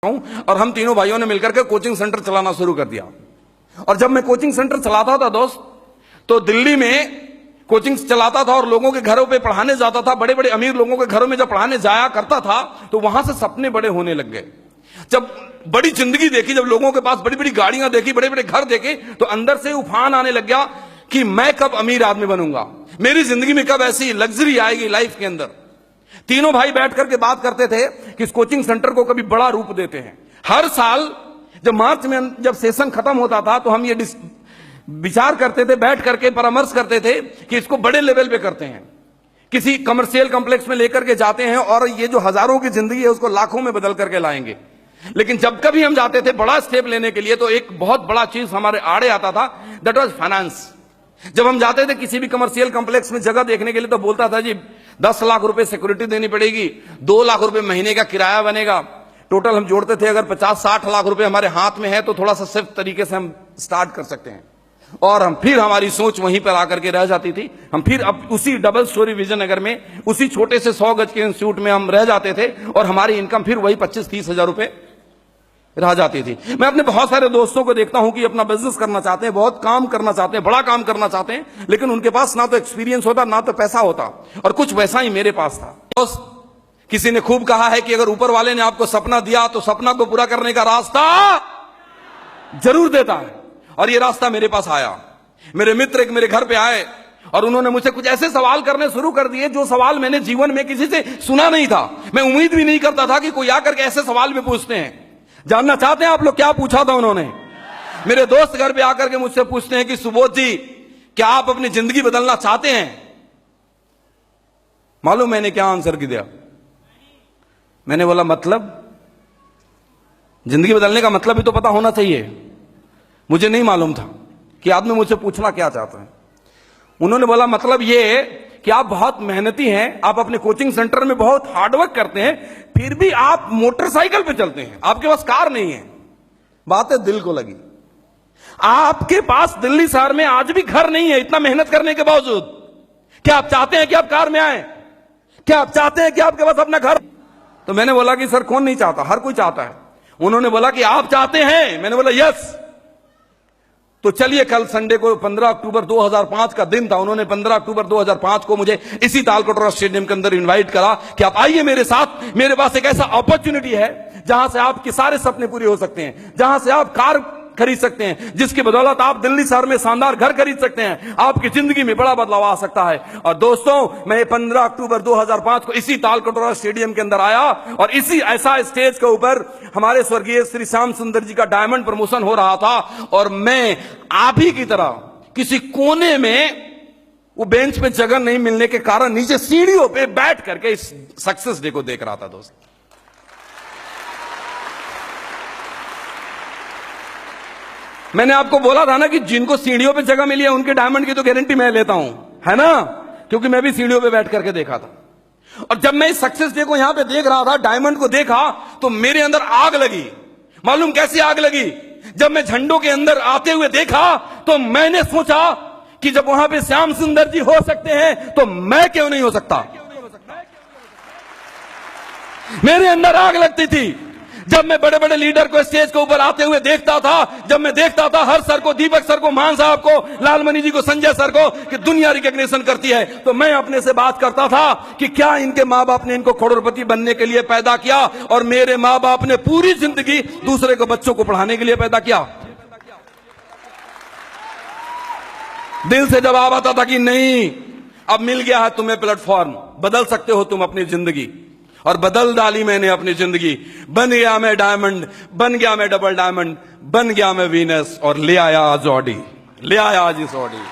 और हम तीनों भाइयों ने मिलकर के कोचिंग सेंटर चलाना शुरू कर दिया। और जब मैं कोचिंग सेंटर चलाता था दोस्त, तो दिल्ली में कोचिंग चलाता था और लोगों के घरों पे पढ़ाने जाता था। बड़े बड़े अमीर लोगों के घरों में जब पढ़ाने जाया करता था तो वहां से सपने बड़े होने लग गए। जब बड़ी जिंदगी देखी, जब लोगों के पास बड़ी बड़ी गाड़ियां देखी, बड़े बड़े घर देखे, तो अंदर से उफान आने लग गया कि मैं कब अमीर आदमी बनूंगा, मेरी जिंदगी में कब ऐसी लग्जरी आएगी लाइफ के अंदर। तीनों भाई बैठ करके बात करते थे कि इस कोचिंग सेंटर को कभी बड़ा रूप देते हैं। हर साल जब मार्च में जब सेशन खत्म होता था तो हम ये विचार करते थे, बैठ करके परामर्श करते थे कि इसको बड़े लेवल पे करते हैं, किसी कमर्शियल कॉम्प्लेक्स में लेकर के जाते हैं और ये जो हजारों की जिंदगी है उसको लाखों में बदल करके लाएंगे। लेकिन जब कभी हम जाते थे बड़ा स्टेप लेने के लिए तो एक बहुत बड़ा चीज हमारे आड़े आता था, दैट वाज फाइनेंस। जब हम जाते थे किसी भी कमर्शियल कॉम्प्लेक्स में जगह देखने के लिए तो बोलता था जी 10 लाख रुपए सिक्योरिटी देनी पड़ेगी, 2 लाख रुपए महीने का किराया बनेगा। टोटल हम जोड़ते थे, अगर 50-60 लाख रुपए हमारे हाथ में है तो थोड़ा सा सिर्फ तरीके से हम स्टार्ट कर सकते हैं। और हम फिर हमारी सोच वहीं पर आकर के रह जाती थी। हम फिर अब उसी डबल स्टोरी विजयनगर में उसी छोटे से 100 गज के इंस्टीट्यूट में हम रह जाते थे और हमारी इनकम फिर वही 25-30 हजार रुपए रह जाती थी। मैं अपने बहुत सारे दोस्तों को देखता हूं कि अपना बिजनेस करना चाहते हैं, बहुत काम करना चाहते हैं, बड़ा काम करना चाहते हैं, लेकिन उनके पास ना तो एक्सपीरियंस होता ना तो पैसा होता। और कुछ वैसा ही मेरे पास था। दोस्त, किसी ने खूब कहा है कि अगर ऊपर वाले ने आपको सपना दिया तो सपना को पूरा करने का रास्ता जरूर देता है। और ये रास्ता मेरे पास आया। मेरे मित्र एक मेरे घर पे आए और उन्होंने मुझसे कुछ ऐसे सवाल करने शुरू कर दिए जो सवाल मैंने जीवन में किसी से सुना नहीं था। मैं उम्मीद भी नहीं करता था कि कोई आकर के ऐसे सवाल भी पूछते हैं। जानना चाहते हैं आप लोग क्या पूछा था उन्होंने? मेरे दोस्त घर पे आकर के मुझसे पूछते हैं कि सुबोध जी, क्या आप अपनी जिंदगी बदलना चाहते हैं? मालूम मैंने क्या आंसर दिया? मैंने बोला मतलब जिंदगी बदलने का मतलब भी तो पता होना चाहिए। मुझे नहीं मालूम था कि आदमी मुझसे पूछना क्या चाहता है। उन्होंने बोला मतलब ये कि आप बहुत मेहनती हैं, आप अपने कोचिंग सेंटर में बहुत हार्डवर्क करते हैं, फिर भी आप मोटरसाइकिल पे चलते हैं, आपके पास कार नहीं है। बातें दिल को लगी। आपके पास दिल्ली शहर में आज भी घर नहीं है, इतना मेहनत करने के बावजूद। क्या आप चाहते हैं कि आप कार में आए? क्या आप चाहते हैं कि आपके पास अपना घर? तो मैंने बोला कि सर कौन नहीं चाहता, हर कोई चाहता है। उन्होंने बोला कि आप चाहते हैं? मैंने बोला यस। तो चलिए, कल संडे को 15 अक्टूबर 2005 का दिन था। उन्होंने 15 अक्टूबर 2005 को मुझे इसी तालकटोरा स्टेडियम के अंदर इनवाइट करा कि आप आइए मेरे साथ। मेरे पास एक ऐसा अपॉर्चुनिटी है जहां से आपके सारे सपने पूरे हो सकते हैं, जहां से आप कार खरीद सकते हैं, जिसकी बदौलत आप दिल्ली शहर में शानदार घर खरीद सकते हैं, आपकी जिंदगी में बड़ा बदलाव आ सकता है। और दोस्तों, मैं 15 अक्टूबर 2005 को इसी तालकटोरा स्टेडियम के अंदर आया और इसी ऐसा स्टेज के ऊपर हमारे स्वर्गीय श्री श्याम सुंदर जी का डायमंड प्रमोशन हो रहा था। और मैं आप ही की तरह किसी कोने में, वो बेंच पे जगह नहीं मिलने के कारण, नीचे सीढ़ियों पे बैठ करके इस सक्सेस डे को देख रहा था। दोस्त, मैंने आपको बोला था ना कि जिनको सीढ़ियों पे जगह मिली है उनके डायमंड की तो गारंटी मैं लेता हूं, है ना? क्योंकि मैं भी सीढ़ियों पे बैठ करके देखा था। और जब मैं इस सक्सेस डे को यहां पे देख रहा था, डायमंड को देखा, तो मेरे अंदर आग लगी। मालूम कैसी आग लगी? जब मैं झंडों के अंदर आते हुए देखा तो मैंने सोचा कि जब वहां पे श्याम सुंदर जी हो सकते हैं तो मैं क्यों नहीं हो सकता? मेरे अंदर आग लगती थी जब मैं बड़े बड़े लीडर को स्टेज के ऊपर आते हुए देखता था। जब मैं देखता था हर सर को, दीपक सर को, मान साहब को, लालमणि जी को, संजय सर को, कि दुनिया रिकॉग्निशन करती है, तो मैं अपने से बात करता था कि क्या इनके माँ बाप ने इनको करोड़पति बनने के लिए पैदा किया और मेरे माँ बाप ने पूरी जिंदगी दूसरे को, बच्चों को पढ़ाने के लिए पैदा किया। दिल से जवाब आता था कि नहीं, अब मिल गया है तुम्हें प्लेटफॉर्म, बदल सकते हो तुम अपनी जिंदगी। और बदल डाली मैंने अपनी जिंदगी। बन गया मैं डायमंड, बन गया मैं डबल डायमंड, बन गया मैं वीनस और ले आया आज ऑडी, ले आया आज इस ऑडी।